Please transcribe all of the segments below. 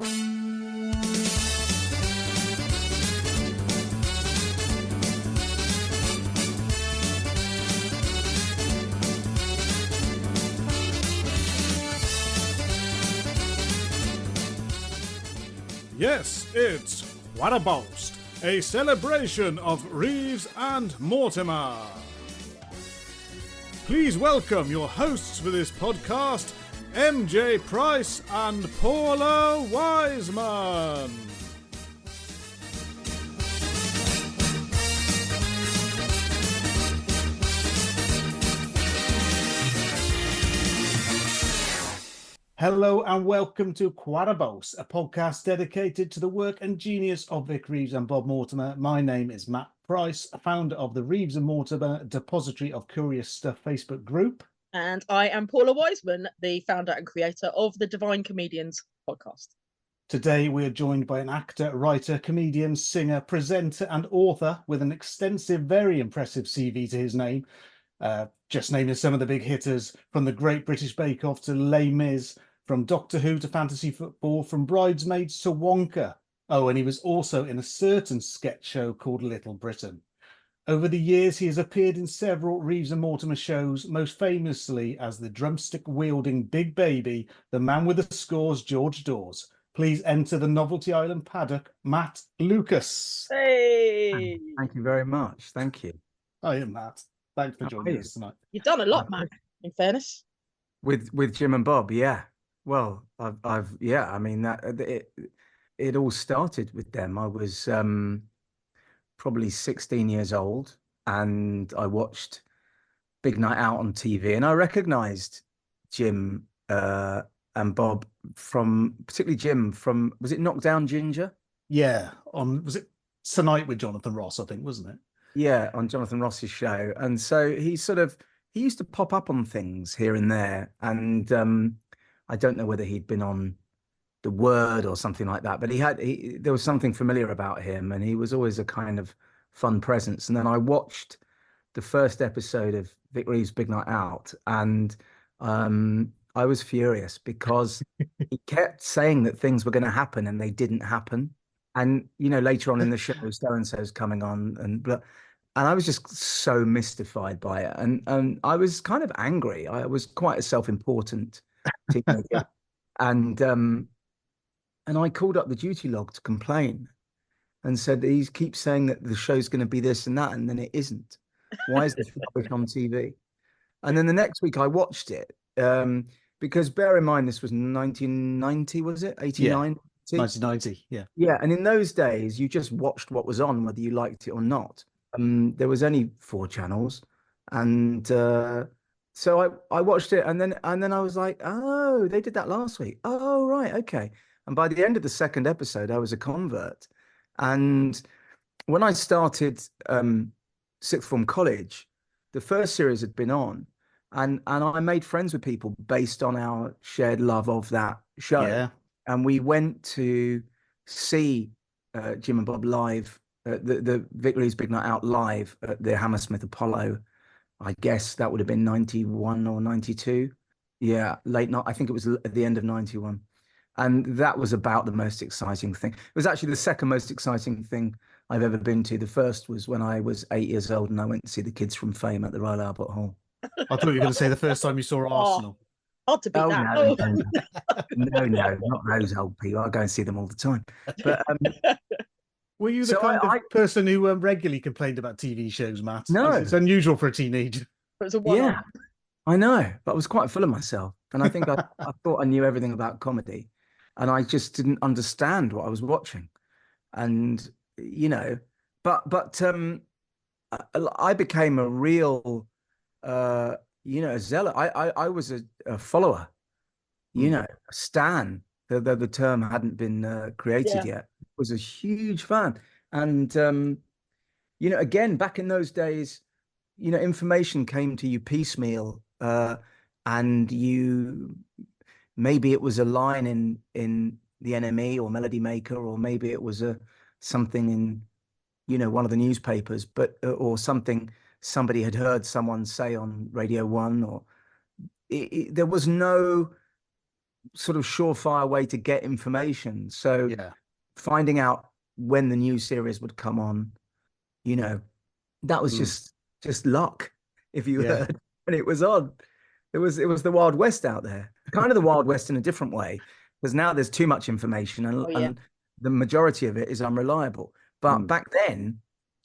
Yes, it's What a Boast, a celebration of Reeves and Mortimer. Please welcome your hosts for this podcast, MJ Price and Paula Wiseman. Hello and welcome to What a Boast, a podcast dedicated to the work and genius of Vic Reeves and Bob Mortimer. My name is Matt Price, founder of the Reeves and Mortimer Depository of Curious Stuff Facebook group. And I am Paula Wiseman, the founder and creator of the Divine Comedians podcast. Today we are joined by an actor, writer, comedian, singer, presenter and author with an extensive, very impressive CV to his name. Just naming some of the big hitters, from the Great British Bake Off to Les Mis, from Doctor Who to fantasy football, from Bridesmaids to Wonka. Oh, and he was also in a certain sketch show called Little Britain. Over the years, he has appeared in several Reeves and Mortimer shows, most famously as the drumstick-wielding big baby, the man with the scores, George Dawes. Please enter the Novelty Island paddock, Matt Lucas. Hey! Thank you very much. Thank you. Hi, Matt. Thanks for joining us tonight. You've done a lot, Matt, in fairness. With Jim and Bob, yeah. Well, I mean, that it all started with them. I was probably 16 years old, and I watched Big Night Out on TV, and I recognised Jim and Bob particularly Jim from, was it Knockdown Ginger? Yeah, was it Tonight with Jonathan Ross, I think, wasn't it? Yeah, on Jonathan Ross's show. And so he used to pop up on things here and there, and I don't know whether he'd been on The Word or something like that, but there was something familiar about him, and he was always a kind of fun presence. And then I watched the first episode of Vic Reeves' Big Night Out, and I was furious because he kept saying that things were going to happen and they didn't happen. And, you know, later on in the show, so-and-so's coming on, and I was just so mystified by it. And I was kind of angry. I was quite a self-important teenager. And I called up the duty log to complain and said, he keeps saying that the show's going to be this and that, and then it isn't. Why is this rubbish on TV? And then the next week I watched it, because bear in mind, this was 1990, was it? 89? Yeah, 1990, yeah. Yeah, and in those days, you just watched what was on, whether you liked it or not. There was only 4 channels, and so I watched it, and then I was like, oh, they did that last week. Oh, right, okay. And by the end of the second episode, I was a convert. And when I started sixth form college, the first series had been on, and I made friends with people based on our shared love of that show. Yeah. And we went to see Jim and Bob live, the Vic Reeves' Big Night Out live at the Hammersmith Apollo. I guess that would have been 91 or 92. Yeah, late night. I think it was at the end of 91. And that was about the most exciting thing. It was actually the second most exciting thing I've ever been to. The first was when I was 8 years old and I went to see the Kids from Fame at the Royal Albert Hall. I thought you were going to say the first time you saw Arsenal. Hard to beat that. No, not those old people. I go and see them all the time. But were you the kind of person who regularly complained about TV shows, Matt? No. It's unusual for a teenager. It was a one-off. Yeah, I know. But I was quite full of myself. And I think I thought I knew everything about comedy. And I just didn't understand what I was watching. And, you know, but I became a real, a zealot. I was a follower, a stan, though the term hadn't been created yet. I was a huge fan. And, again, back in those days, information came to you piecemeal, and maybe it was a line in the NME or Melody Maker, or maybe it was something in, one of the newspapers, but or something somebody had heard someone say on Radio 1, or there was no sort of surefire way to get information. So Yeah. finding out when the new series would come on, you know, that was just luck. If you Yeah. heard when it was on, it was the Wild West out there, kind of the Wild West in a different way, because now there's too much information and, Oh, yeah. and the majority of it is unreliable. But back then,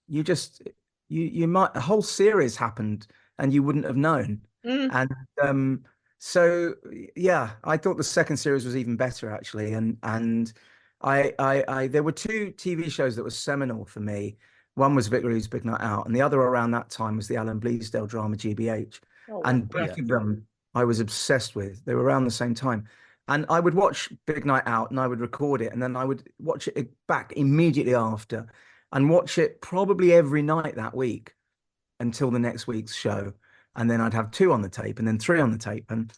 you just you might a whole series happened and you wouldn't have known. And so yeah, I thought the second series was even better actually. And I there were two TV shows that were seminal for me. One was Vic Reeves' Big Night Out, and the other around that time was the Alan Bleasdale drama GBH. Oh, wow. And both of them I was obsessed with. They were around the same time. And I would watch Big Night Out and I would record it, and then I would watch it back immediately after and watch it probably every night that week until the next week's show. And then I'd have 2 on the tape and then 3 on the tape. And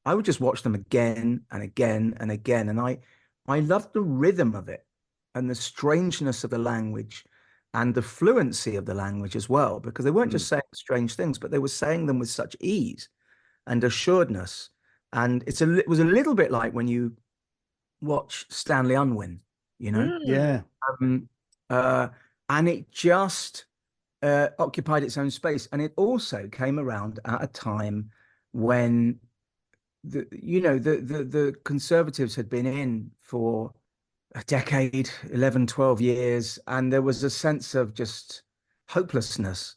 I would just watch them again and again and again. And I loved the rhythm of it and the strangeness of the language and the fluency of the language as well, because they weren't just saying strange things, but they were saying them with such ease and assuredness. And it was a little bit like when you watch Stanley Unwin, you know? Yeah. And it just occupied its own space. And it also came around at a time when the Conservatives had been in for a decade, 11, 12 years, and there was a sense of just hopelessness.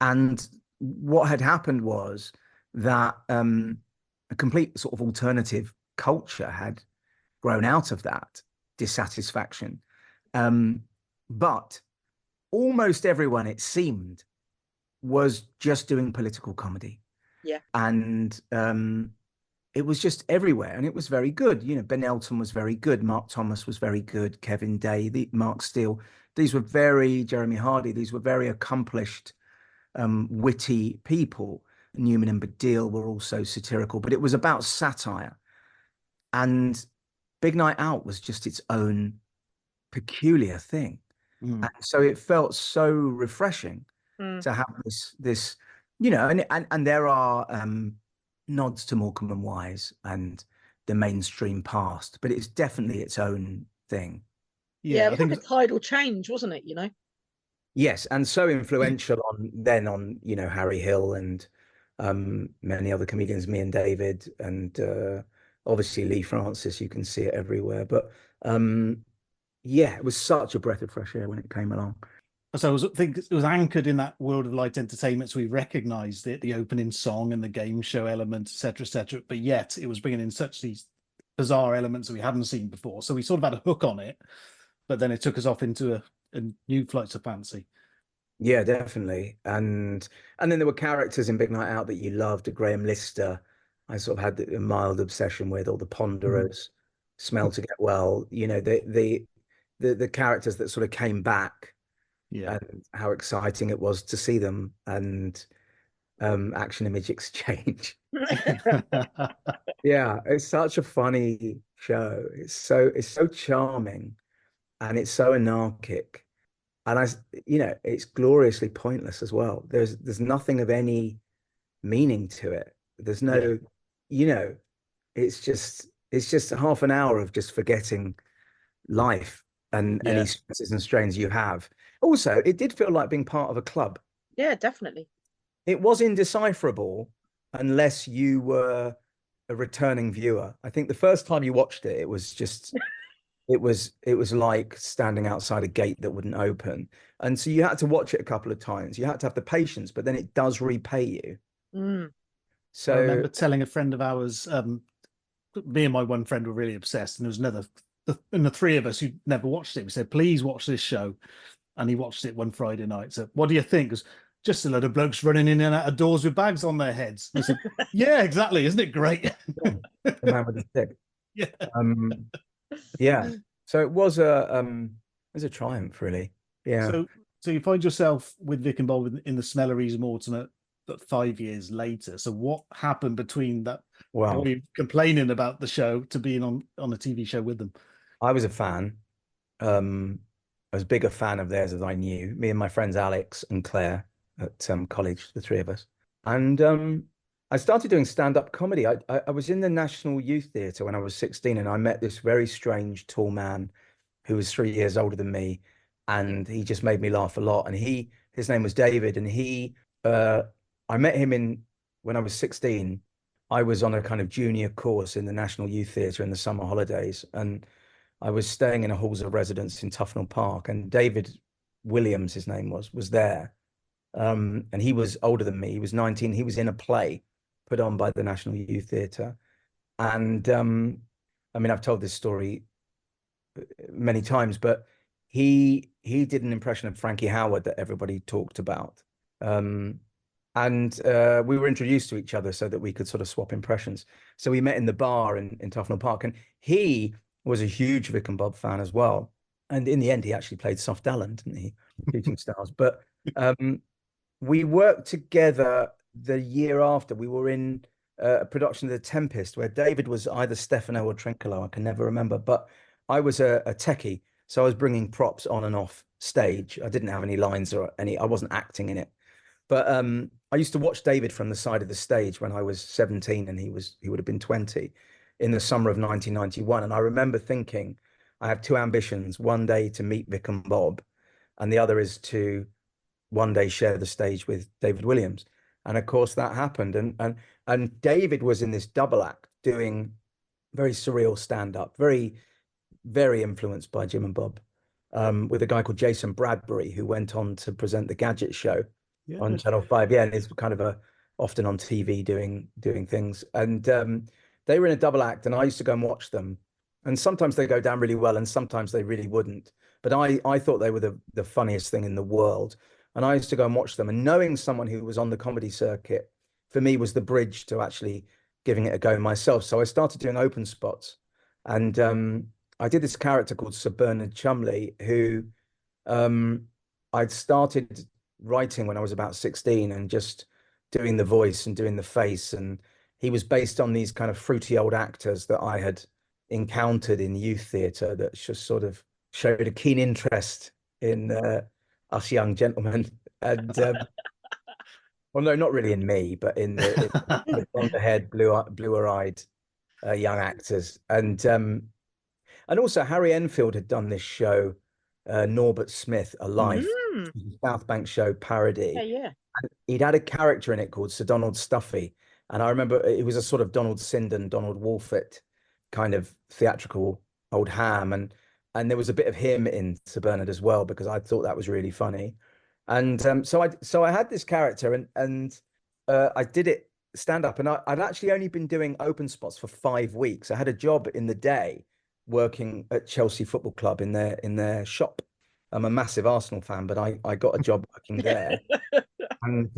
And what had happened was that a complete sort of alternative culture had grown out of that dissatisfaction. But almost everyone, it seemed, was just doing political comedy. Yeah. And it was just everywhere, and it was very good. You know, Ben Elton was very good, Mark Thomas was very good, Kevin Day, Mark Steele. These were Jeremy Hardy, these were very accomplished, witty people. Newman and Baddiel were also satirical, but it was about satire. And Big Night Out was just its own peculiar thing. And so it felt so refreshing to have this, you know, and there are nods to Morecambe and Wise and the mainstream past, but it's definitely its own thing. Yeah, it was like a tidal change, wasn't it? You know. Yes, and so influential on you know, Harry Hill and many other comedians, me and David, and obviously Lee Francis. You can see it everywhere, but yeah, it was such a breath of fresh air when it came along. So I think it was anchored in that world of light entertainment, so we recognised it, the opening song and the game show element, etc., etc. But yet it was bringing in such these bizarre elements that we hadn't seen before. So we sort of had a hook on it, but then it took us off into a new flights of fancy. Yeah, definitely. And then there were characters in Big Night Out that you loved. Graham Lister, I sort of had a mild obsession with, all the Ponderers, Smell to Get Well. You know, the characters that sort of came back. Yeah, and how exciting it was to see them, and Action Image Exchange. Yeah, it's such a funny show. It's so charming, and it's so anarchic, and you know, it's gloriously pointless as well. There's nothing of any meaning to it. There's no, you know, it's just half an hour of just forgetting life and any stresses and strains you have. Also, it did feel like being part of a club. Yeah, definitely. It was indecipherable unless you were a returning viewer. I think the first time you watched it, it was just, it was like standing outside a gate that wouldn't open. And so you had to watch it a couple of times. You had to have the patience, but then it does repay you. So I remember telling a friend of ours, me and my one friend were really obsessed, and there was another, and the 3 of us who never watched it. We said, please watch this show. And he watched it one Friday night. So what do you think? It was just a load of blokes running in and out of doors with bags on their heads. And I said, yeah, exactly. Isn't it great? The man with the stick. Yeah. Yeah. So it was a triumph, really. Yeah. So you find yourself with Vic and Bob in the smell of Reeves Mortimer, but 5 years later. So what happened between that boy complaining about the show to being on a TV show with them? I was a fan. I was as big a fan of theirs as I knew. Me and my friends Alex and Claire at college, the 3 of us. And I started doing stand-up comedy. I was in the National Youth Theatre when I was 16, and I met this very strange tall man who was 3 years older than me, and he just made me laugh a lot. And his name was David, and uh, I met him in when I was 16. I was on a kind of junior course in the National Youth Theatre in the summer holidays, and I was staying in a halls of residence in Tufnell Park, and David Walliams, his name was there. And he was older than me. He was 19. He was in a play put on by the National Youth Theatre. And I mean, I've told this story many times, but he did an impression of Frankie Howard that everybody talked about. And we were introduced to each other so that we could sort of swap impressions. So we met in the bar in Tufnell Park, and he was a huge Vic and Bob fan as well. And in the end, he actually played Soft Allen, didn't he? Shooting Stars. But we worked together the year after. We were in a production of The Tempest, where David was either Stefano or Trincolo. I can never remember. But I was a techie, so I was bringing props on and off stage. I didn't have any lines or any. I wasn't acting in it. But I used to watch David from the side of the stage when I was 17 and he would have been 20 in the summer of 1991. And I remember thinking, I have two ambitions: one day to meet Vic and Bob, and the other is to one day share the stage with David Walliams. And of course that happened. And David was in this double act doing very surreal stand-up, very, very influenced by Jim and Bob, with a guy called Jason Bradbury, who went on to present the Gadget Show on Channel 5. Yeah, and he's kind of often on TV doing things. And they were in a double act, and I used to go and watch them. And sometimes they go down really well, and sometimes they really wouldn't. But I thought they were the funniest thing in the world. And I used to go and watch them. And knowing someone who was on the comedy circuit, for me, was the bridge to actually giving it a go myself. So I started doing open spots. And I did this character called Sir Bernard Chumley, who I'd started writing when I was about 16 and just doing the voice and doing the face. And he was based on these kind of fruity old actors that I had encountered in youth theatre that just sort of showed a keen interest in us young gentlemen. And well, no, not really in me, but in the blonde-haired, bluer-eyed young actors. And also Harry Enfield had done this show, Norbert Smith, A Life, South Bank show parody. Yeah. And he'd had a character in it called Sir Donald Stuffy. And I remember it was a sort of Donald Sinden, Donald Wolfett kind of theatrical old ham. And there was a bit of him in Sir Bernard as well, because I thought that was really funny. And so I had this character, and I did it stand up, and I'd actually only been doing open spots for 5 weeks. I had a job in the day working at Chelsea Football Club in their shop. I'm a massive Arsenal fan, but I got a job working there. And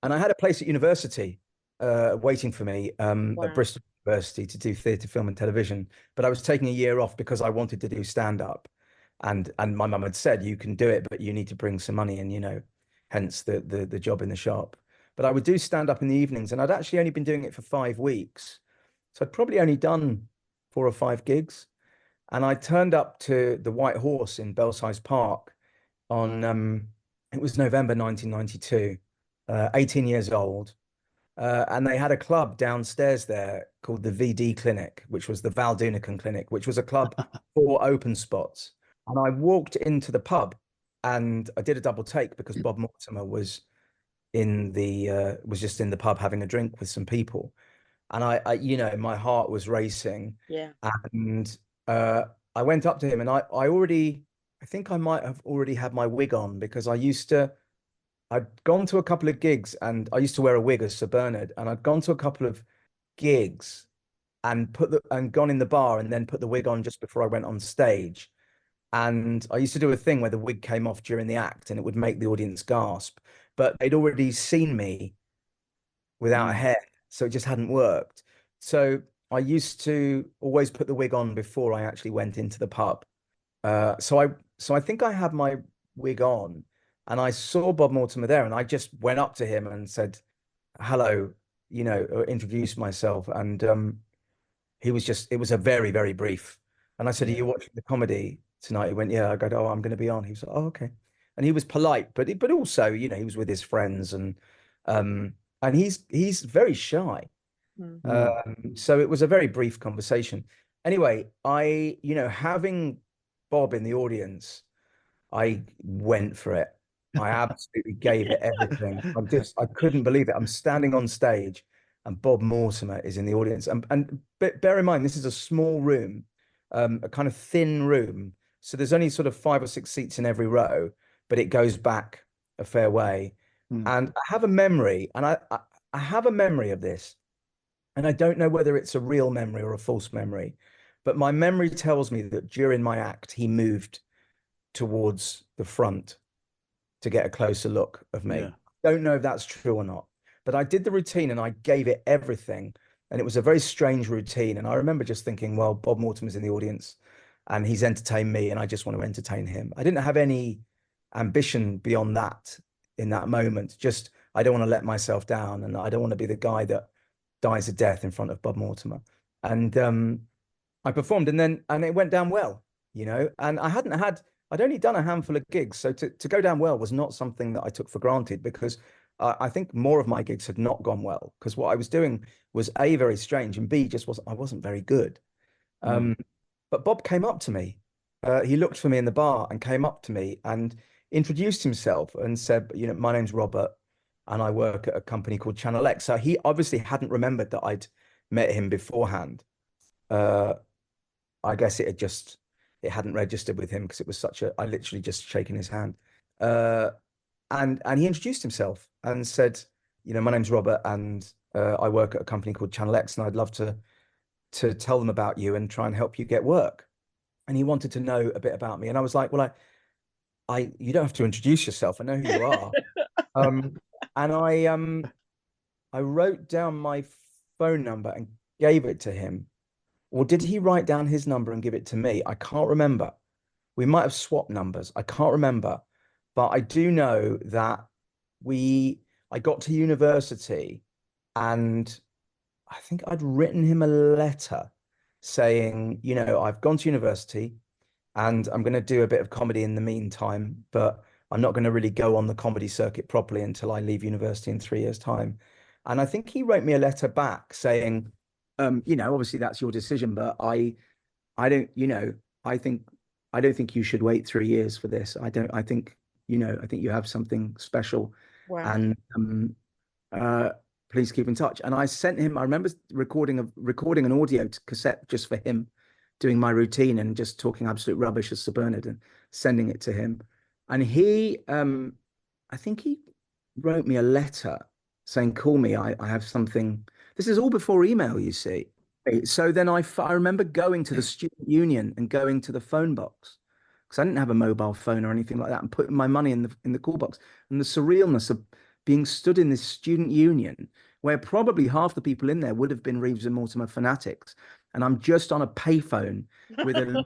I had a place at university waiting for me at Bristol University to do theatre, film and television. But I was taking a year off because I wanted to do stand-up. And my mum had said, you can do it, but you need to bring some money in, hence the job in the shop. But I would do stand-up in the evenings, and I'd actually only been doing it for 5 weeks. So I'd probably only done 4 or 5 gigs. And I turned up to the White Horse in Belsize Park on, it was November 1992, 18 years old. And they had a club downstairs there called the VD Clinic, which was the Val Dunican Clinic, which was a club for open spots. And I walked into the pub, and I did a double take because Bob Mortimer was just in the pub having a drink with some people. And I my heart was racing. Yeah. And I went up to him, and I think I might have already had my wig on, because I'd gone to a couple of gigs, and I used to wear a wig as Sir Bernard, and I'd gone to a couple of gigs and gone in the bar and then put the wig on just before I went on stage. And I used to do a thing where the wig came off during the act and it would make the audience gasp, but they'd already seen me without a hair, so it just hadn't worked. So I used to always put the wig on before I actually went into the pub. So I think I had my wig on, and I saw Bob Mortimer there, and I just went up to him and said, hello, introduced myself. And it was a very, very brief. And I said, are you watching the comedy tonight? He went, yeah. I go, oh, I'm going to be on. He was like, oh, okay. And he was polite, but also, he was with his friends, and and he's very shy. So it was a very brief conversation. Anyway, having Bob in the audience, I went for it. I absolutely gave it everything. I couldn't believe it. I'm standing on stage and Bob Mortimer is in the audience. And bear in mind, this is a small room, a kind of thin room. So there's only sort of 5 or 6 seats in every row, but it goes back a fair way. And I have a memory, and I have a memory of this. And I don't know whether it's a real memory or a false memory, but my memory tells me that during my act, he moved towards the front to get a closer look of me. Yeah. Don't know if that's true or not, but I did the routine and I gave it everything. And it was a very strange routine. And I remember just thinking, well, Bob Mortimer's in the audience and he's entertained me and I just want to entertain him. I didn't have any ambition beyond that in that moment. Just, I don't want to let myself down and I don't want to be the guy that dies a death in front of Bob Mortimer. And I performed and it went down well, and I'd only done a handful of gigs. So to go down well was not something that I took for granted, because I think more of my gigs had not gone well because what I was doing was A, very strange, and B, I wasn't very good. But Bob came up to me. He looked for me in the bar and came up to me and introduced himself and said, my name's Robert and I work at a company called Channel X. So he obviously hadn't remembered that I'd met him beforehand. I guess it hadn't registered with him because it was I literally just shaking his hand. And he introduced himself and said, my name's Robert and I work at a company called Channel X and I'd love to tell them about you and try and help you get work. And he wanted to know a bit about me. And I was like, well, you don't have to introduce yourself. I know who you are. And I wrote down my phone number and gave it to him. Or did he write down his number and give it to me? I can't remember. We might have swapped numbers. I can't remember. But I do know that I got to university and I think I'd written him a letter saying, I've gone to university and I'm going to do a bit of comedy in the meantime, but I'm not going to really go on the comedy circuit properly until I leave university in 3 years' time. And I think he wrote me a letter back saying, obviously that's your decision, but I don't think you should wait 3 years for this. I think you have something special. Wow. And please keep in touch. And I sent him, I remember recording an audio cassette just for him, doing my routine and just talking absolute rubbish as Sir Bernard and sending it to him. And he, I think he wrote me a letter saying, call me, I have something. This is all before email, you see. So then I remember going to the student union and going to the phone box because I didn't have a mobile phone or anything like that, and putting my money in the call box. And the surrealness of being stood in this student union where probably half the people in there would have been Reeves and Mortimer fanatics. And I'm just on a payphone with a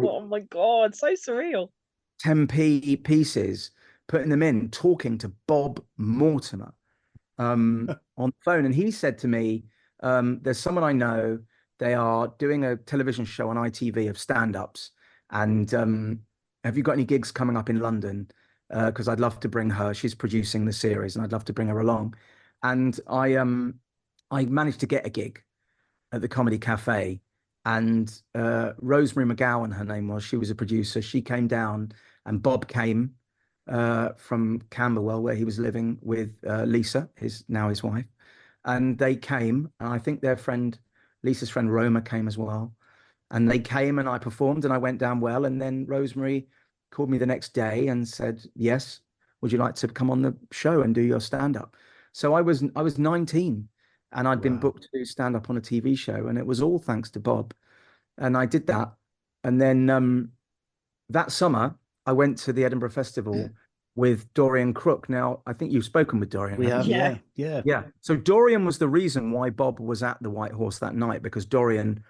oh my God, so surreal. 10p pieces, putting them in, talking to Bob Mortimer on the phone. And he said to me, there's someone I know, they are doing a television show on ITV of stand-ups. And have you got any gigs coming up in London? Because I'd love to bring her. She's producing the series and I'd love to bring her along. And I managed to get a gig at the Comedy Cafe. And Rosemary McGowan, her name was, she was a producer. She came down and Bob came from Camberwell, where he was living with Lisa, now his wife. And they came, and I think Lisa's friend Roma came as well. And they came and I performed and I went down well. And then Rosemary called me the next day and said, yes, would you like to come on the show and do your stand-up? So I was 19 and I'd been booked to do stand-up on a TV show, and it was all thanks to Bob. And I did that. And then that summer, I went to the Edinburgh Festival with Dorian Crook. Now, I think you've spoken with Dorian. We have, Yeah. yeah. So Dorian was the reason why Bob was at the White Horse that night, because Dorian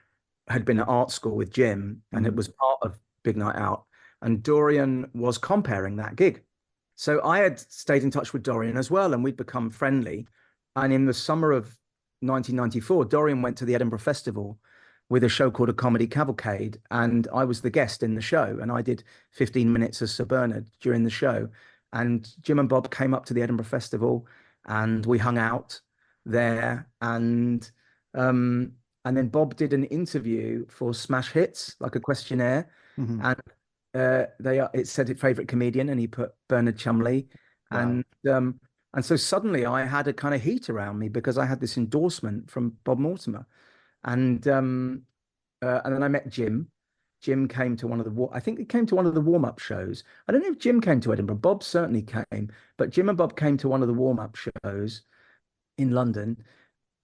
had been at art school with Jim and it was part of Big Night Out. And Dorian was comparing that gig. So I had stayed in touch with Dorian as well, and we'd become friendly. And in the summer of 1994, Dorian went to the Edinburgh Festival with a show called A Comedy Cavalcade, and I was the guest in the show, and I did 15 minutes as Sir Bernard during the show. And Jim and Bob came up to the Edinburgh Festival and we hung out there. And then Bob did an interview for Smash Hits, like a questionnaire, Mhm. and it said it favorite comedian, and he put Bernard Chumley, Wow. and so suddenly I had a kind of heat around me because I had this endorsement from Bob Mortimer, and then I met Jim. Jim came to I think he came to one of the warm-up shows. I don't know if Jim came to Edinburgh. Bob certainly came, but Jim and Bob came to one of the warm-up shows in London.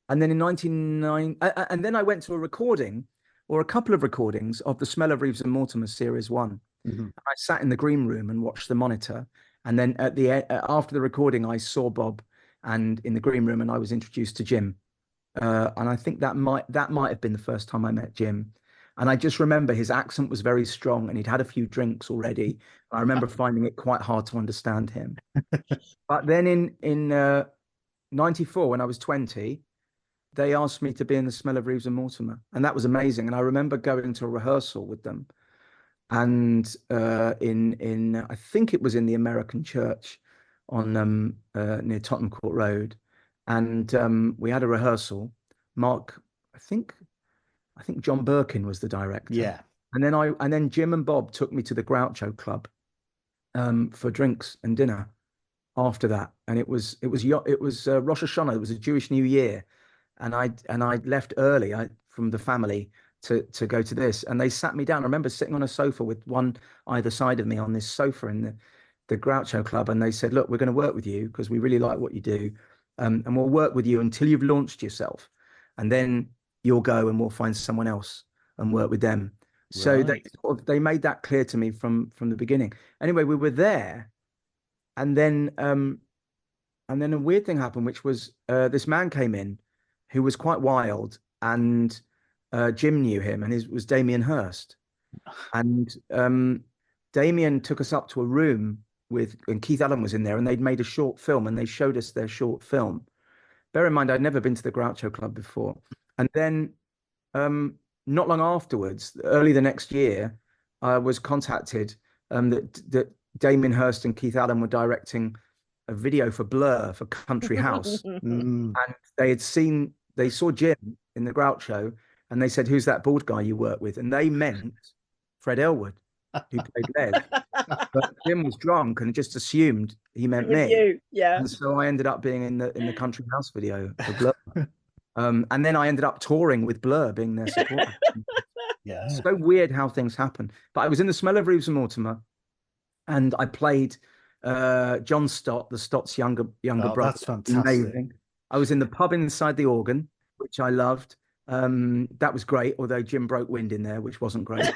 And then in 1999, and then I went to a recording or a couple of recordings of The Smell of Reeves and Mortimer Series 1. Mhm. I sat in the green room and watched the monitor. And then at the after the recording, I saw Bob and in the green room, and I was introduced to Jim. And I think that might have been the first time I met Jim. And I just remember his accent was very strong, and he'd had a few drinks already. I remember finding it quite hard to understand him. But then in 94, when I was 20, they asked me to be in The Smell of Reeves and Mortimer, and that was amazing. And I remember going to a rehearsal with them, and in I think it was in the American Church on near Tottenham Court Road, and we had a rehearsal. Mark, I think John Birkin was the director. Yeah. And then Jim and Bob took me to the Groucho Club for drinks and dinner after that, and it was Rosh Hashanah. It was a Jewish New Year, and I left early from the family to go to this, and they sat me down. I remember sitting on a sofa with one either side of me on this sofa in the Groucho Club, and they said, "Look, we're going to work with you because we really like what you do, and we'll work with you until you've launched yourself, and then you'll go and we'll find someone else and work with them." So Right. they made that clear to me from the beginning. Anyway, we were there, and then a weird thing happened, which was this man came in who was quite wild, and Jim knew him, and his was Damien Hirst. And Damien took us up to a room and Keith Allen was in there, and they'd made a short film, and they showed us their short film. Bear in mind, I'd never been to the Groucho Club before. And then not long afterwards, early the next year, I was contacted that Damien Hirst and Keith Allen were directing a video for Blur for Country House. Mm. And they saw Jim in the Groucho, and they said, "Who's that bald guy you work with?" And they meant Fred Elwood, who played Les. But Jim was drunk and just assumed he meant With me. you, yeah. And so I ended up being in the Country House video for Blur. And then I ended up touring with Blur, being their support. Yeah. So weird how things happen. But I was in The Smell of Reeves and Mortimer, and I played John Stott, the Stott's younger brother. That's fantastic. Amazing. I was in the pub inside the organ, which I loved. That was great, although Jim broke wind in there, which wasn't great.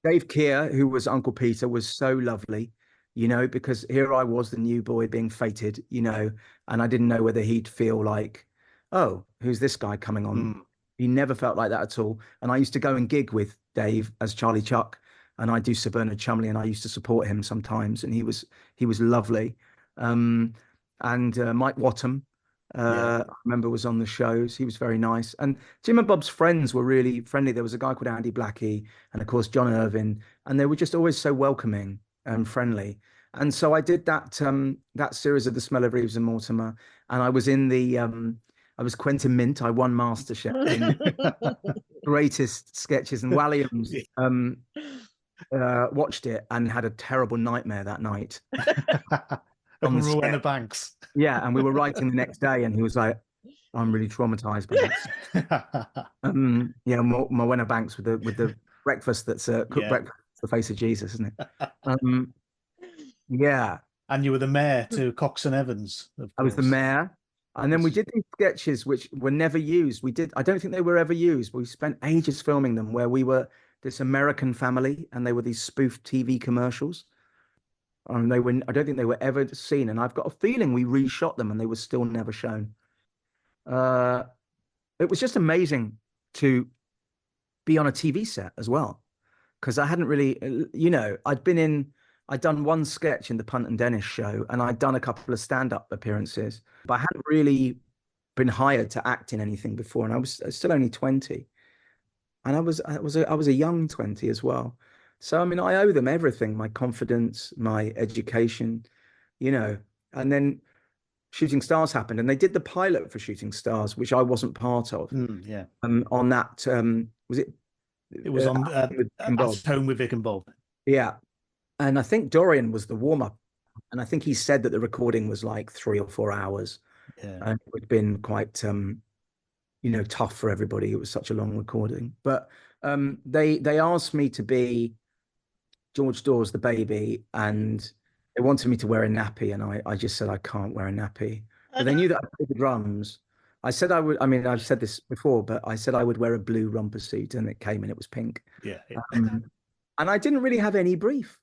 Dave Keir, who was Uncle Peter, was so lovely, because here I was, the new boy being feted, and I didn't know whether he'd feel like, oh, who's this guy coming on? Mm. He never felt like that at all. And I used to go and gig with Dave as Charlie Chuck, and I do Sir Bernard Chumley, and I used to support him sometimes, and he was lovely. And Mike Wattham, I remember, was on the shows. He was very nice. And Jim and Bob's friends were really friendly. There was a guy called Andy Blackie, and of course John Irvin, and they were just always so welcoming and friendly. And so I did that series of The Smell of Reeves and Mortimer, and I was in I was Quentin Mint. I won MasterChef in greatest sketches, and Walliams watched it and had a terrible nightmare that night. On the Rowena Banks. Yeah, and we were writing the next day, and he was like, "I'm really traumatized by this." Yeah, Rowena Banks with the breakfast that's cooked breakfast, the face of Jesus, isn't it? Yeah. And you were the mayor to Cox and Evans. I was the mayor. And then we did these sketches which were never used. I don't think they were ever used. We spent ages filming them, where we were this American family, and they were these spoof TV commercials. And I don't think they were ever seen. And I've got a feeling we reshot them and they were still never shown. It was just amazing to be on a TV set as well, because I hadn't really, I'd done one sketch in the Punt and Dennis show, and I'd done a couple of stand-up appearances, but I hadn't really been hired to act in anything before. And I was still only 20, and I was a young 20 as well. So, I mean, I owe them everything, my confidence, my education, and then Shooting Stars happened, and they did the pilot for Shooting Stars, which I wasn't part of. Yeah. On that, was it? It was on with Vic and Bob. At Home with Vic and Bob. Yeah, and I think Dorian was the warm up, and I think he said that the recording was like 3 or 4 hours. Yeah, and it had been quite tough for everybody. It was such a long recording, but they asked me to be George Dawes, the baby, and they wanted me to wear a nappy, and I just said I can't wear a nappy. But they knew that I played the drums. I said I would. I mean, I've said this before, but I said I would wear a blue romper suit, and it came and it was pink. yeah. And I didn't really have any brief.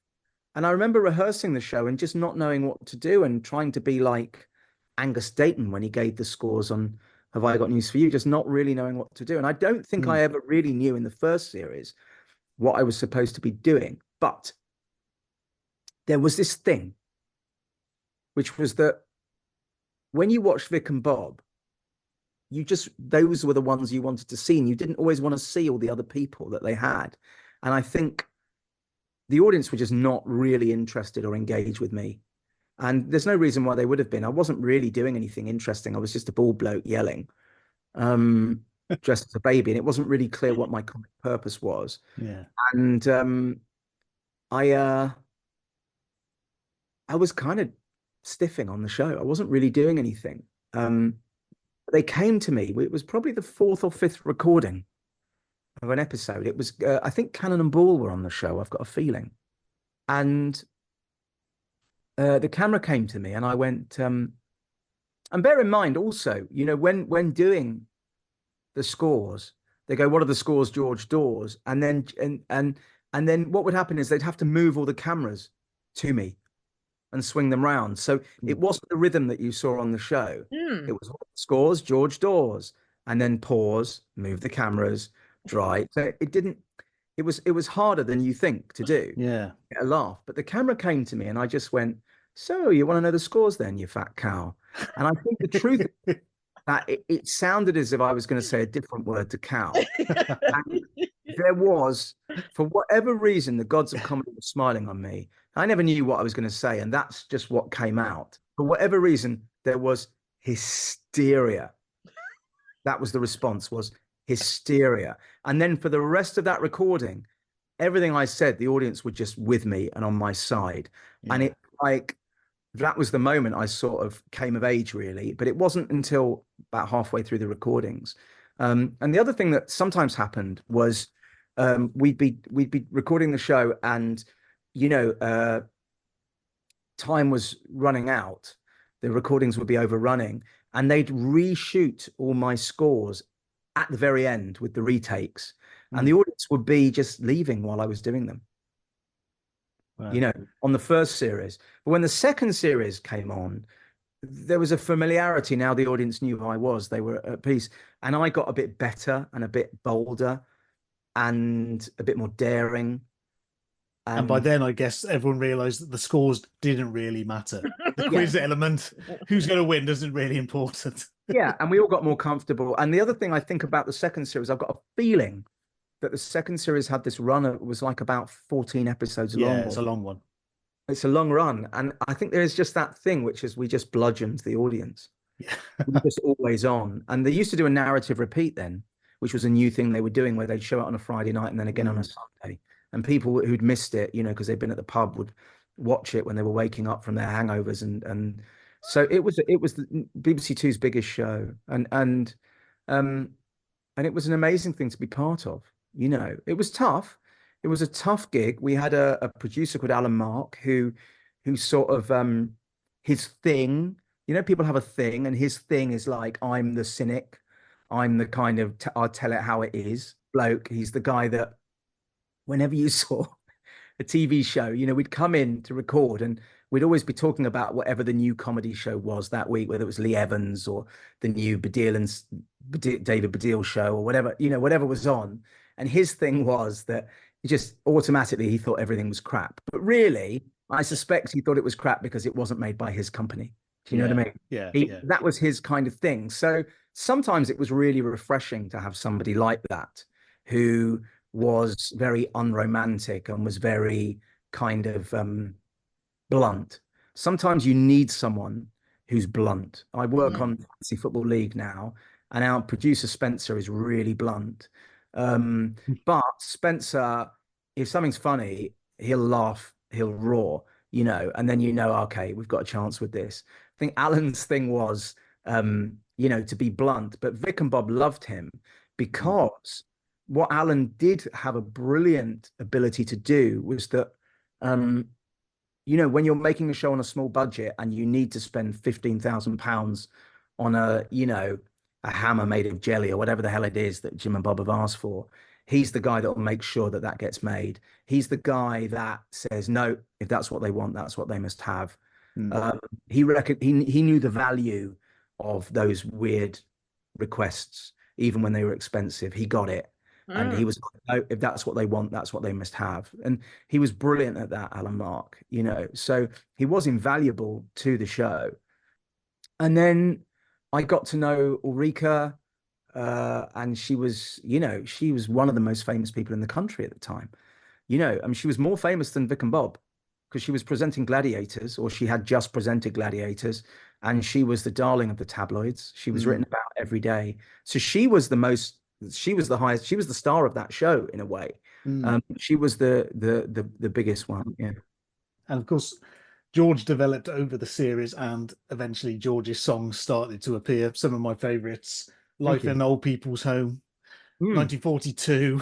And I remember rehearsing the show and just not knowing what to do and trying to be like Angus Dayton when he gave the scores on Have I Got News for You, just not really knowing what to do. And I don't think I ever really knew in the first series what I was supposed to be doing. But there was this thing, which was that when you watched Vic and Bob, those were the ones you wanted to see, and you didn't always want to see all the other people that they had. And I think the audience were just not really interested or engaged with me. And there's no reason why they would have been. I wasn't really doing anything interesting. I was just a bald bloke yelling, dressed as a baby. And it wasn't really clear what my comic purpose was. Yeah. And I was kind of stiffing on the show. I wasn't really doing anything. They came to me. It was probably the 4th or 5th recording of an episode. It was, I think Cannon and Ball were on the show. I've got a feeling. And the camera came to me and I went, and bear in mind also, when doing the scores, they go, what are the scores, George Dawes? And then what would happen is they'd have to move all the cameras to me and swing them round. So it wasn't the rhythm that you saw on the show. It was scores, George Dawes, and then pause, move the cameras, dry. So it was harder than you think to do. Yeah. Get a laugh. But the camera came to me and I just went, so you want to know the scores then, you fat cow? And I think the truth is that it sounded as if I was going to say a different word to cow. And there was, for whatever reason, the gods of comedy were smiling on me. I never knew what I was going to say, and that's just what came out. For whatever reason, there was hysteria. That was the response, was hysteria. And then for the rest of that recording, everything I said, the audience were just with me and on my side. Yeah. And it that was the moment I sort of came of age, really. But it wasn't until about halfway through the recordings. And the other thing that sometimes happened was we'd be recording the show, and time was running out. The recordings would be overrunning, and they'd reshoot all my scores at the very end with the retakes, and the audience would be just leaving while I was doing them. Wow. On the first series. But when the second series came on, there was a familiarity. Now the audience knew who I was. They were at peace. And I got a bit better and a bit bolder and a bit more daring. And by then, I guess everyone realised that the scores didn't really matter. The quiz element, who's going to win, isn't really important. Yeah, and we all got more comfortable. And the other thing I think about the second series, I've got a feeling that the second series had this run. It was like about 14 episodes long. Yeah, it's a long one. It's a long run. And I think there is just that thing, which is we just bludgeoned the audience. Yeah. We're just always on. And they used to do a narrative repeat then, which was a new thing they were doing, where they'd show it on a Friday night and then again on a Sunday. And people who'd missed it, because they'd been at the pub, would watch it when they were waking up from their hangovers. And so it was the BBC Two's biggest show. And it was an amazing thing to be part of. It was tough. It was a tough gig. We had a producer called Alan Mark who sort of his thing, people have a thing, and his thing is like, I'm the cynic. I'm the kind of, I'll tell it how it is bloke. He's the guy that whenever you saw a TV show, we'd come in to record and we'd always be talking about whatever the new comedy show was that week, whether it was Lee Evans or the new David Baddiel show or whatever, whatever was on. And his thing was that just automatically he thought everything was crap. But really, I suspect he thought it was crap because it wasn't made by his company. Do you know what I mean? Yeah, That was his kind of thing. So sometimes it was really refreshing to have somebody like that who was very unromantic and was very kind of blunt. Sometimes you need someone who's blunt. I work on Fantasy Football League now, and our producer Spencer is really blunt. But Spencer, if something's funny, he'll laugh, he'll roar, and then okay, we've got a chance with this. I think Alan's thing was, to be blunt, but Vic and Bob loved him because what Alan did have a brilliant ability to do was that, when you're making a show on a small budget and you need to spend £15,000 on a hammer made of jelly or whatever the hell it is that Jim and Bob have asked for, he's the guy that will make sure that that gets made. He's the guy that says, no, if that's what they want, that's what they must have. He knew the value of those weird requests, even when they were expensive. He got it. And he was like, no, if that's what they want, that's what they must have. And he was brilliant at that, Alan Mark, so he was invaluable to the show. And then I got to know Ulrika, and she was one of the most famous people in the country at the time. She was more famous than Vic and Bob because she was presenting Gladiators, or she had just presented Gladiators, and she was the darling of the tabloids. She was written about every day. So she was the highest, she was the star of that show in a way. She was the biggest one. Yeah. And of course, George developed over the series, and eventually George's songs started to appear. Some of my favorites: Life in Old People's Home, 1942.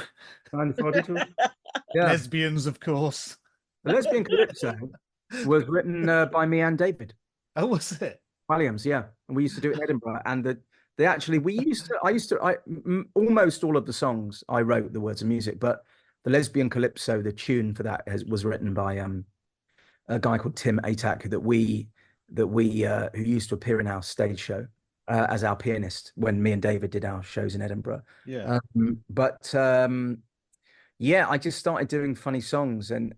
1942. Yeah. Lesbians, of course. The Lesbian Calypso was written by me and David. Oh, was it? Walliams, yeah. And we used to do it in Edinburgh. And almost all of the songs I wrote the words and music, but the Lesbian Calypso, the tune for that was written by a guy called Tim Atack, who used to appear in our stage show as our pianist when me and David did our shows in Edinburgh. Yeah. I just started doing funny songs, and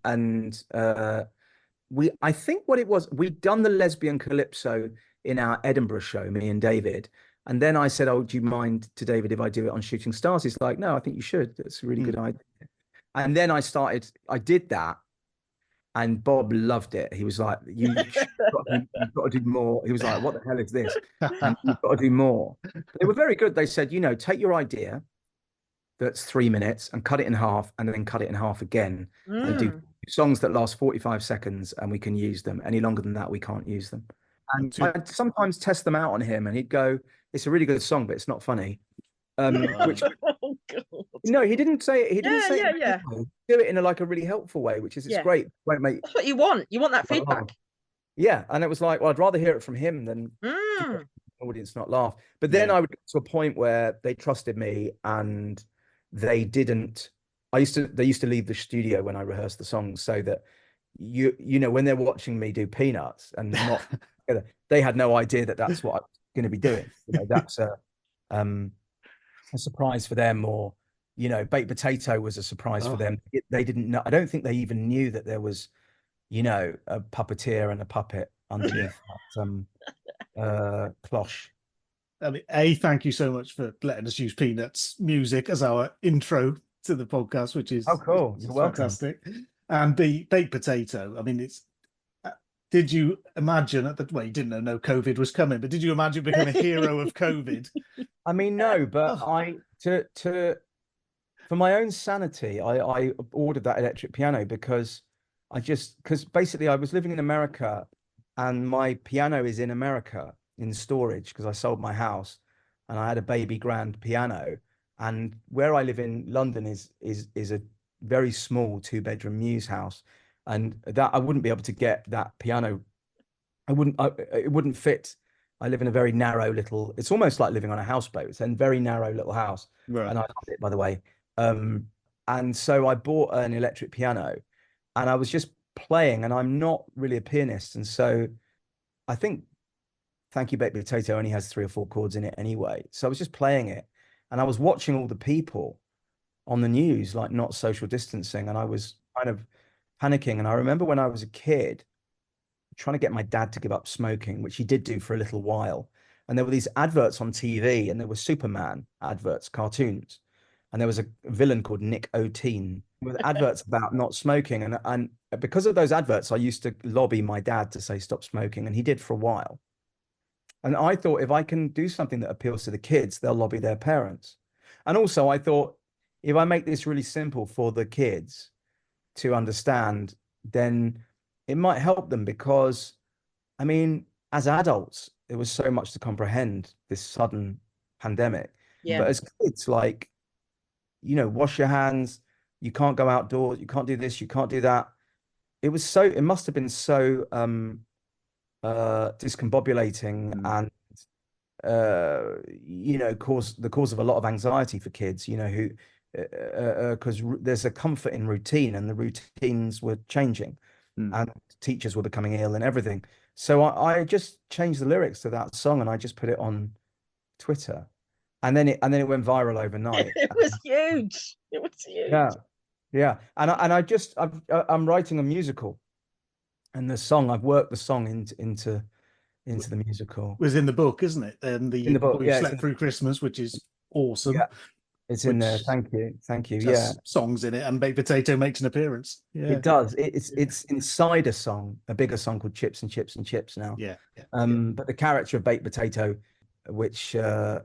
I think what it was, we'd done the Lesbian Calypso in our Edinburgh show, me and David. And then I said, oh, do you mind to David if I do it on Shooting Stars? He's like, no, I think you should. That's a really good idea. And then I did that, and Bob loved it. He was like, you've got to do more. He was like, what the hell is this? You've got to do more. They were very good. They said, take your idea that's 3 minutes and cut it in half, and then cut it in half again, and do songs that last 45 seconds, and we can use them. Any longer than that, we can't use them. And I'd sometimes test them out on him, and he'd go, it's a really good song, but it's not funny. Which, oh, God. No, he didn't say it. He didn't say it. Yeah. Do it in a really helpful way, which is, it's great. Won't make... That's what you want. You want that feedback. Yeah. And it was like, well, I'd rather hear it from him than the audience not laugh. But then I would get to a point where they trusted me, and they didn't. They used to leave the studio when I rehearsed the songs, so that when they're watching me do Peanuts and not they had no idea that that's what I was going to be doing. That's a surprise for them, or baked potato was a surprise for them. They didn't know. I don't think they even knew that there was a puppeteer and a puppet underneath that cloche. I mean, thank you so much for letting us use Peanuts music as our intro to the podcast, which is cool. You're fantastic. And the baked potato, I mean, did you imagine you didn't know no COVID was coming, but did you imagine becoming a hero of COVID? I mean, no, but for my own sanity, I ordered that electric piano because basically I was living in America, and my piano is in America in storage because I sold my house, and I had a baby grand piano. And where I live in London is a very small 2-bedroom mews house, and that I wouldn't be able to get that piano. It wouldn't fit. I live in a very narrow little. It's almost like living on a houseboat. It's a very narrow little house, right. And I love it, by the way. And so I bought an electric piano, and I was just playing, and I'm not really a pianist, and so I think Thank You Baked Potato only has 3 or 4 chords in it anyway. So I was just playing it, and I was watching all the people on the news, like not social distancing, and I was kind of panicking. And I remember when I was a kid trying to get my dad to give up smoking, which he did do for a little while. And there were these adverts on TV, and there were Superman adverts, cartoons. And there was a villain called Nick O'Teen with adverts about not smoking. And because of those adverts, I used to lobby my dad to say, stop smoking. And he did for a while. And I thought, if I can do something that appeals to the kids, they'll lobby their parents. And also I thought, if I make this really simple for the kids to understand, then it might help them, because I mean, as adults, there was so much to comprehend, this sudden pandemic. Yeah. But as kids, like, wash your hands, you can't go outdoors, you can't do this, you can't do that. It must have been so discombobulating, and the cause of a lot of anxiety for kids, who because there's a comfort in routine, and the routines were changing, and teachers were becoming ill and everything. So I just changed the lyrics to that song, and I just put it on Twitter, and then it went viral overnight. It was huge. It was huge. Yeah. And I'm writing a musical, and I've worked the song into the musical. It was in the book, isn't it? And in the book, You Slept Through Christmas, which is awesome. Yeah, it's in there. Thank you. Yeah, songs in it, and Baked Potato makes an appearance. Yeah, it does. It's inside a bigger song called Chips and Chips and Chips now. Yeah. But the character of Baked Potato, which I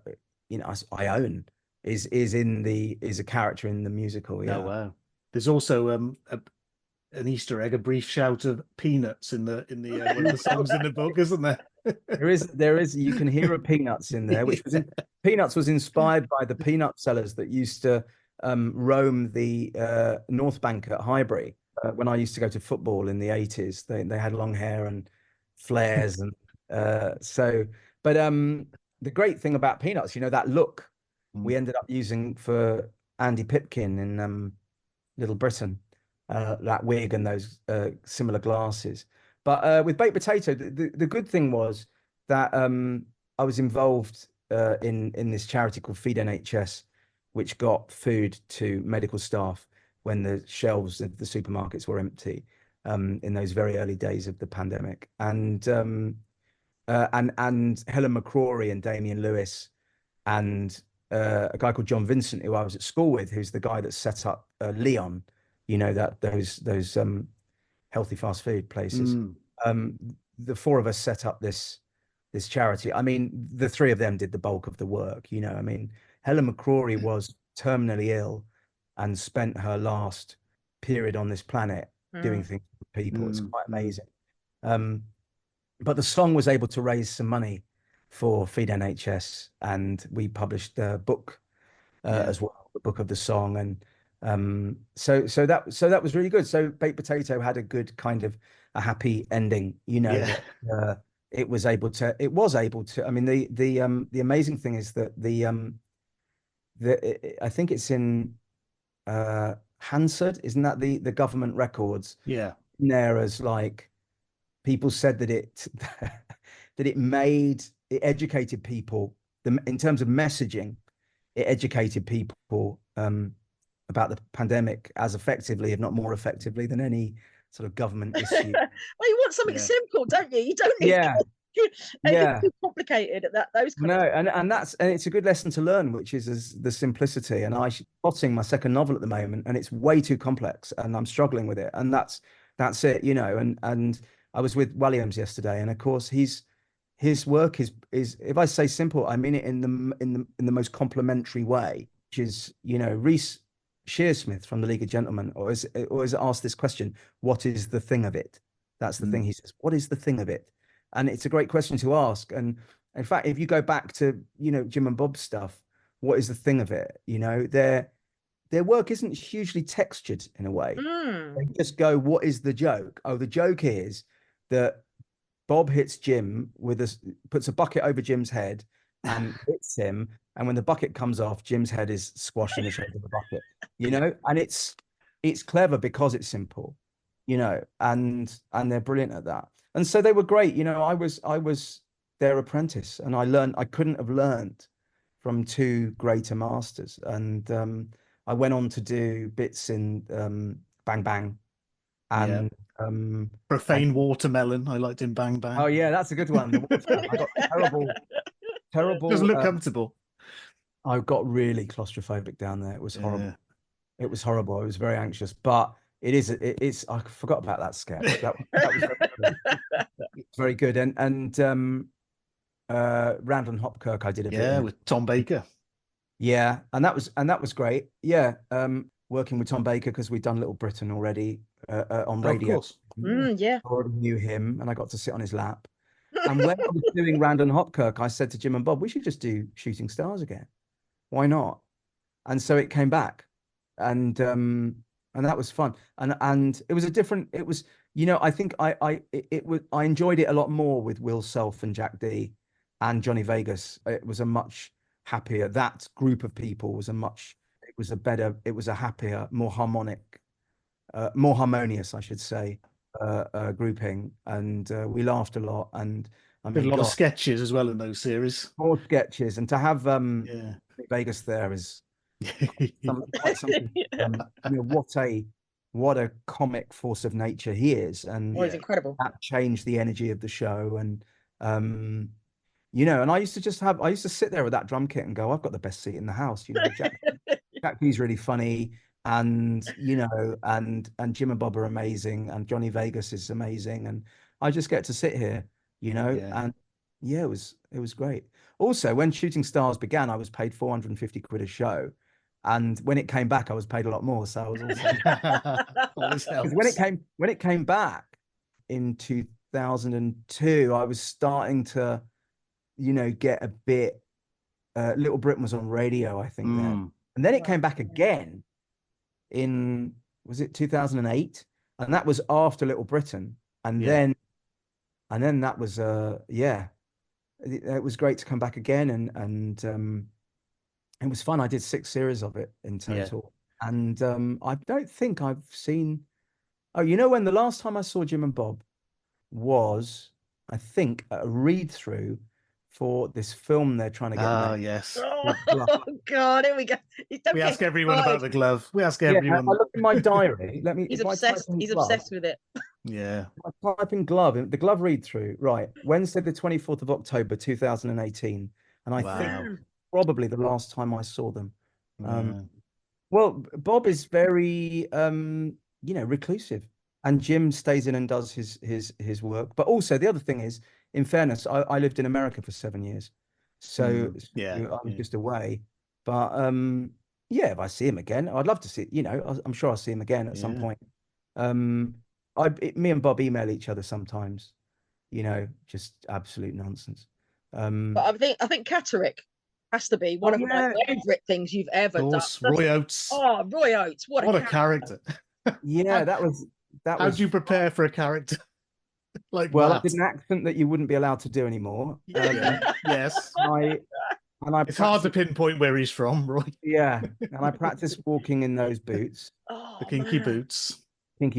own, is a character in the musical. Yeah. Oh wow. There's also an Easter egg, a brief shout of peanuts in the one of the songs in the book, isn't there? There is. You can hear a peanuts in there, which peanuts was inspired by the peanut sellers that used to roam the North Bank at Highbury when I used to go to football in the 80s. They had long hair and flares, and But the great thing about peanuts, that look, we ended up using for Andy Pipkin in Little Britain, that wig and those similar glasses. But with Baked Potato, the good thing was that I was involved in this charity called Feed NHS, which got food to medical staff when the shelves of the supermarkets were empty in those very early days of the pandemic. And Helen McCrory and Damian Lewis and a guy called John Vincent, who I was at school with, who's the guy that set up Leon, those healthy fast food places. The four of us set up this charity. I mean, the three of them did the bulk of the work. I mean, Helen McCrory was terminally ill and spent her last period on this planet doing things for people. It's quite amazing. But the song was able to raise some money for Feed NHS, and we published the book as well, the book of the song, and so that was really good. So Baked Potato had a good kind of a happy ending, it was able to. I mean, the amazing thing is that I think it's in Hansard, isn't that the government records? Yeah, in there, as like people said that it it educated people in terms of messaging. It educated people about the pandemic as effectively, if not more effectively, than any sort of government issue. Well, you want something simple, don't you? You don't need anything too complicated at those kind of and it's a good lesson to learn, which is the simplicity. And I'm plotting my second novel at the moment, and it's way too complex, and I'm struggling with it. And that's it, And I was with Walliams yesterday, and of course his work is if I say simple, I mean it in the most complimentary way, which is Reese Shearsmith from the League of Gentlemen always asked this question: what is the thing of it? That's the thing. He says, what is the thing of it? And it's a great question to ask. And in fact, if you go back to Jim and Bob's stuff, what is the thing of it? Their work isn't hugely textured in a way. They just go, what is the joke? Oh, the joke is that Bob hits Jim puts a bucket over Jim's head and hits him. And when the bucket comes off, Jim's head is squashed in the shape of the bucket, and it's clever because it's simple, and they're brilliant at that. And so they were great. I was their apprentice, and I couldn't have learned from two greater masters. And I went on to do bits in Bang Bang and Profane Watermelon. I liked in Bang Bang. Oh yeah, that's a good one. The watermelon. I got terrible. Doesn't look comfortable. I got really claustrophobic down there. It was horrible. Yeah. It was horrible. I was very anxious, but it's I forgot about that sketch. That was very good. Randall and Hopkirk I did a bit Yeah, in. with Tom Baker. Yeah, and that was great. Yeah, working with Tom Baker because we'd done Little Britain already on Of radio. course. Yeah. I already knew him, and I got to sit on his lap. And when I was doing Randall and Hopkirk, I said to Jim and Bob, we should just do Shooting Stars again. Why not? And so it came back, and that was fun. And it was a different. It was, I think I enjoyed it a lot more with Will Self and Jack D and Johnny Vegas. It was a much happier. That group of people was It was a better. It was a happier, more harmonic, more harmonious, I should say, grouping, and we laughed a lot. And I Did mean, a lot of God, sketches as well in those series. more sketches, and to have Yeah. Vegas there is quite something. Yeah. What a comic force of nature he is, and Oh, he's incredible. that changed the energy of the show. And and I used to sit there with that drum kit and go, I've got the best seat in the house. Jack D's really funny, and and Jim and Bob are amazing, and Johnny Vegas is amazing, and I just get to sit here, and yeah, it was great. Also, when Shooting Stars began, I was paid 450 quid a show, and when it came back, I was paid a lot more. So I was also Always helps. when it came back in 2002, I was starting to, get a bit. Little Britain was on radio, I think, then. And then it came back again was it 2008? And that was after Little Britain. And then that was, it was great to come back again. And it was fun. I did 6 series of it in total. And I don't think I've seen, when the last time I saw Jim and Bob was, I think, a read-through for this film they're trying to get made. Yes. Oh, God, here we go. We ask everyone about the glove. We ask I everyone. look in my diary. He's obsessed. He's obsessed with it. Yeah. I type in glove, the glove read-through, right? Wednesday, the 24th of October, 2018. And I think probably the last time I saw them. Well, Bob is very, reclusive, and Jim stays in and does his work. But also the other thing is, in fairness, I lived in America for 7 years, so I was just away. But if I see him again, I'd love to see. I'm sure I'll see him again at some point. Me and Bob email each other sometimes. Just absolute nonsense. But I think Catterick has to be one of my favorite things you've ever done. Roy Oates. Oh, Roy Oates! What a character. Yeah, that was. How do you prepare for a character like that? I did an accent that you wouldn't be allowed to do anymore. Yes. It's practiced, hard to pinpoint where he's from, Roy. Yeah, and I practiced walking in those boots, the kinky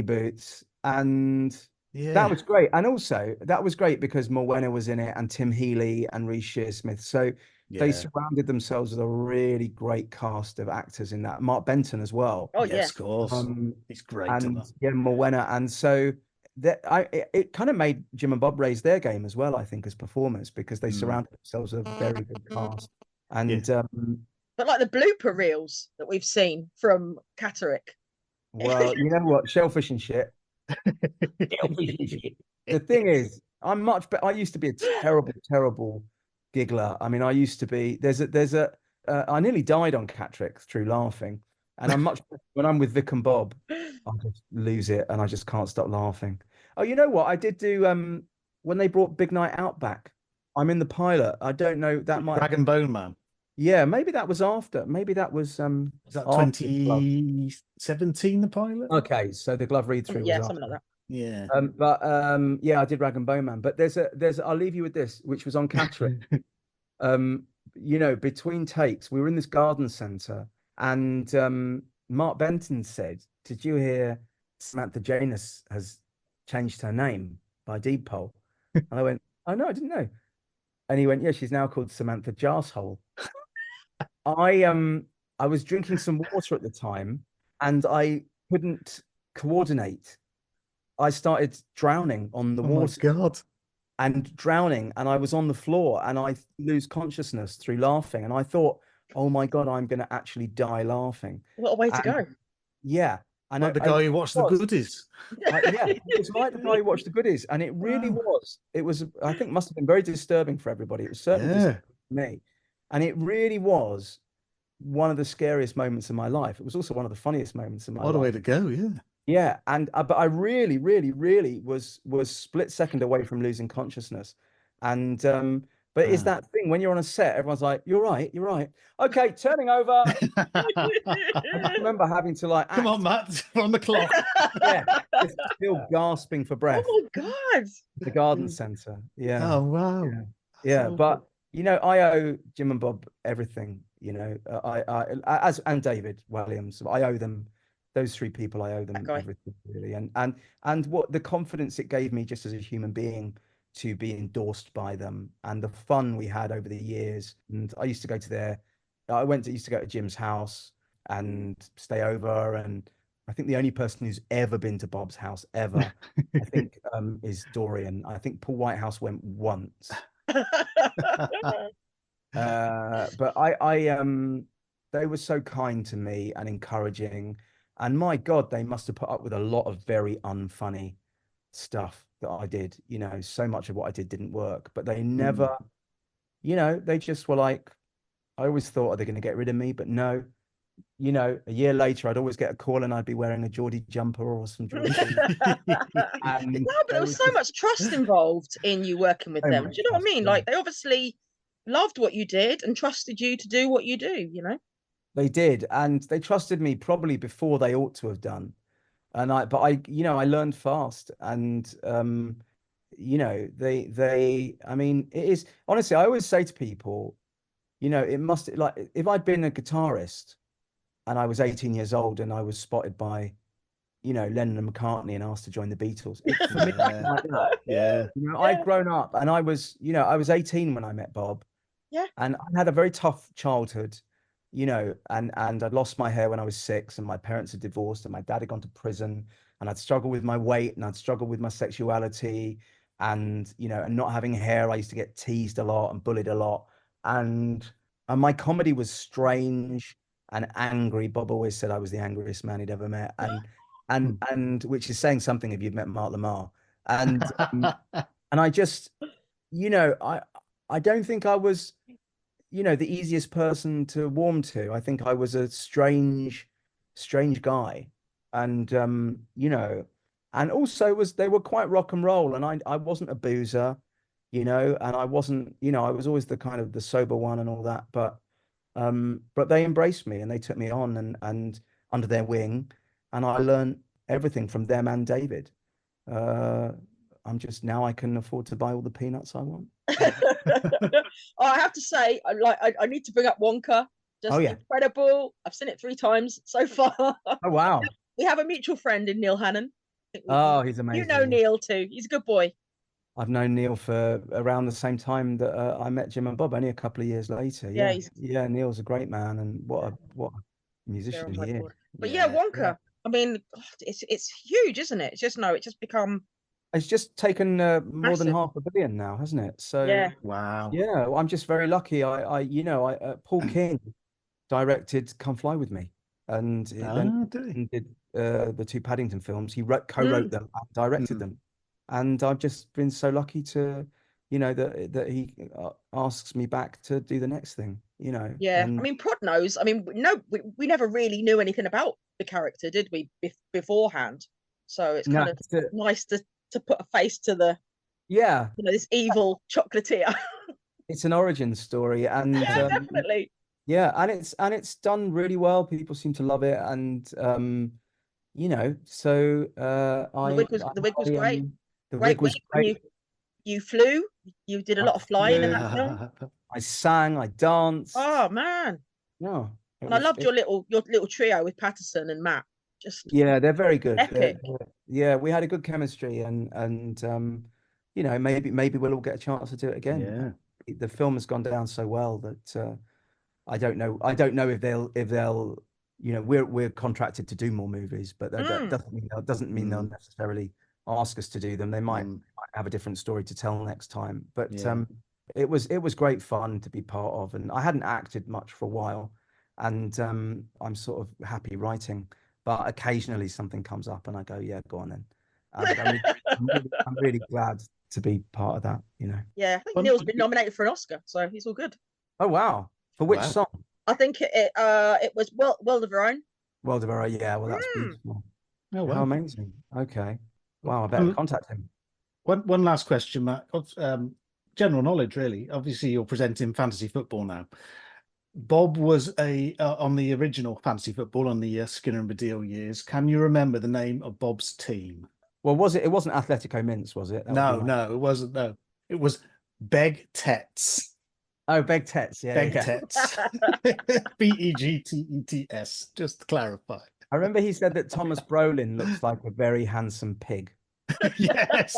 boots, and that was great. And also, that was great because Morwenna was in it, and Tim Healy and Reece Shearsmith. So they surrounded themselves with a really great cast of actors in that. Mark Benton as well. Oh yes, of course. He's great. And Morwenna, and so it kind of made Jim and Bob raise their game as well, I think, as performers, because they surrounded themselves with a very good cast. And but like the blooper reels that we've seen from Catterick. Well, you know what, shellfish and shit. The thing is, I'm much better. I used to be a terrible giggler. I mean, I used to be. I nearly died on Catterick through laughing, and I'm much when I'm with Vic and Bob, I just lose it and I just can't stop laughing. Oh, you know what? I did do when they brought Big Night Out back. I'm in the pilot. I don't know, that might Rag and Bone Man. Yeah, maybe that was after. Maybe that was Is that 2017 the pilot? Okay, so the glove read through was something like that. Yeah. I did Rag and Bone Man. But there's I'll leave you with this, which was on Catterick. Between takes, we were in this garden centre, and Mark Benton said, "Did you hear Samantha Janus has changed her name by deed poll?" And I went, "Oh no, I didn't know." And he went, "Yeah, she's now called Samantha Jarshole." I was drinking some water at the time, and I couldn't coordinate. I started drowning on the water. Oh my God. And drowning, and I was on the floor, and I lose consciousness through laughing. And I thought, oh my God, I'm going to actually die laughing. What a way to go. Yeah. And Like the guy who watched the goodies. yeah, it was like the guy who watched the goodies, and it really was. It was, I think, must have been very disturbing for everybody. It was certainly disturbing for me, and it really was one of the scariest moments of my life. It was also one of the funniest moments of my life. What a way to go, yeah. Yeah, and but I really, really, really was split second away from losing consciousness, and but it's that thing when you're on a set, everyone's like, "You're right, you're right, okay, turning over." I remember having to like, come on, Matt, we're on the clock. Yeah, still gasping for breath. Oh my God! The garden centre, yeah. Oh wow, yeah. But you know, I owe Jim and Bob everything. You know, and David Walliams, I owe them. Those three people, I owe them everything, really, and what the confidence it gave me just as a human being to be endorsed by them, and the fun we had over the years. And I used to go to used to go to Jim's house and stay over, and I think the only person who's ever been to Bob's house ever, I think, is Dorian. I think Paul Whitehouse went once. But they were so kind to me and encouraging. And my God, they must have put up with a lot of very unfunny stuff that I did. You know, so much of what I did didn't work, but they never, you know, they just were like, I always thought, are they going to get rid of me? But no, you know, a year later, I'd always get a call and I'd be wearing a Geordie jumper or some Geordie. No, but there was so much trust involved in you working with them. Do you know what I mean? Like, they obviously loved what you did and trusted you to do what you do, you know? They did, and they trusted me probably before they ought to have done. And you know, I learned fast, and you know, I mean, it is honestly, I always say to people, you know, it must, like, if I'd been a guitarist and I was 18 years old and I was spotted by, you know, Lennon and McCartney and asked to join the Beatles, for me, like that. Yeah. You know, I'd grown up, and I was 18 when I met Bob. Yeah. And I had a very tough childhood. You know, and I'd lost my hair when I was 6, and my parents had divorced, and my dad had gone to prison, and I'd struggled with my weight, and I'd struggled with my sexuality, and, you know, and not having hair. I used to get teased a lot and bullied a lot, and my comedy was strange and angry. Bob always said I was the angriest man he'd ever met, and which is saying something if you've met Mark Lamar, and I just, you know, I don't think I was, you know, the easiest person to warm to. I think I was a strange guy. And, you know, and also they were quite rock and roll, and I wasn't a boozer, you know, and I wasn't, you know, I was always the kind of the sober one and all that, but they embraced me and they took me on and under their wing, and I learned everything from them and David. I'm just, now I can afford to buy all the peanuts I want. I have to say, I need to bring up Wonka. Just incredible. I've seen it 3 times so far. Oh wow. We have a mutual friend in Neil Hannon. Oh, he's amazing. You know Neil too. He's a good boy. I've known Neil for around the same time that I met Jim and Bob, only a couple of years later. Yeah, Neil's a great man, and what a musician he is. But Wonka. I mean, God, it's huge, isn't it? It's just become. It's just taken more than $500 million now, hasn't it? So wow. Yeah, I'm just very lucky. Paul King directed Come Fly With Me, and then did the 2 Paddington films. He co-wrote them, and directed them, and I've just been so lucky to, you know, that he asks me back to do the next thing. You know. Yeah, I mean, Prod knows. I mean, no, we never really knew anything about the character, did we, beforehand? So it's kind of nice to put a face to the, you know, this evil chocolatier. It's an origin story, and definitely. Yeah, and it's done really well. People seem to love it, and you know, so the wig was great. The wig was great. You flew. You did a lot of flying in that film. I sang. I danced. Oh man. No. And I loved your little trio with Patterson and Matt. They're very good. Epic. We had a good chemistry, and you know, maybe we'll all get a chance to do it again. Yeah. The film has gone down so well that I don't know if they'll you know, we're contracted to do more movies, but that doesn't mean they'll necessarily ask us to do them. They might have a different story to tell next time. But it was great fun to be part of, and I hadn't acted much for a while, and I'm sort of happy writing. but occasionally something comes up and I go, yeah, go on then. And I'm really glad to be part of that, you know. Yeah, I think Neil's been nominated for an Oscar, so he's all good. Oh wow! For which song? I think it was World of Our Own. World of Our Own. Yeah, well, that's beautiful. Oh, wow. How amazing! Okay, wow, I better contact him. One last question, Matt. General knowledge, really. Obviously, you're presenting fantasy football now. Bob was on the original fantasy football on the Skinner and Baddiel years. Can you remember the name of Bob's team? Well, was it? It wasn't Atletico Mints, was it? No, it wasn't. No, it was Beg Tets. Oh, Beg Tets. Yeah, Beg Tets. Begtets. Just to clarify. I remember he said that Thomas Brolin looks like a very handsome pig. Yes.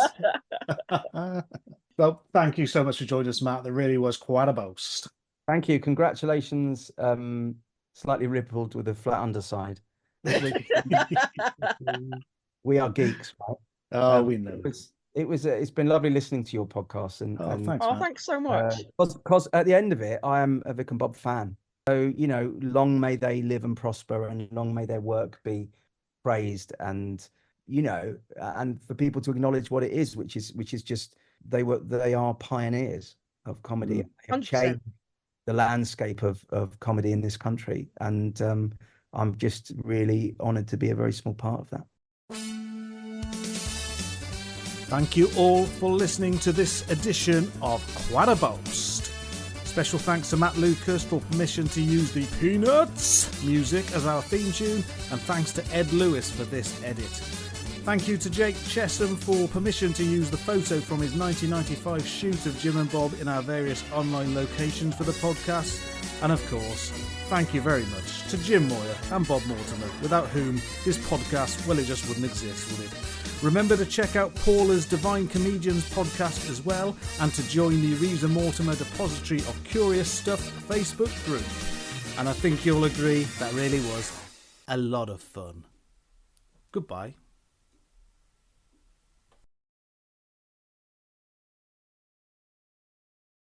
Well, thank you so much for joining us, Matt. That really was quite a boast. Thank you. Congratulations. Slightly rippled with a flat underside. We are geeks, right? Oh, we know. It's been lovely listening to your podcast, and thanks so much. Because at the end of it, I am a Vic and Bob fan. So, you know, long may they live and prosper, and long may their work be praised, and you know, and for people to acknowledge what it is, which is just they are pioneers of comedy. They have changed the landscape of comedy in this country, and I'm just really honoured to be a very small part of that. Thank you all for listening to this edition of Quite a Boast. Special thanks to Matt Lucas for permission to use the Peanuts music as our theme tune, and thanks to Ed Lewis for this edit. Thank you to Jake Chesham for permission to use the photo from his 1995 shoot of Jim and Bob in our various online locations for the podcast. And of course, thank you very much to Jim Moyer and Bob Mortimer, without whom this podcast, well, it just wouldn't exist, would it? Remember to check out Paula's Divine Comedians podcast as well, and to join the Reeves Mortimer Depository of Curious Stuff Facebook group. And I think you'll agree that really was a lot of fun. Goodbye.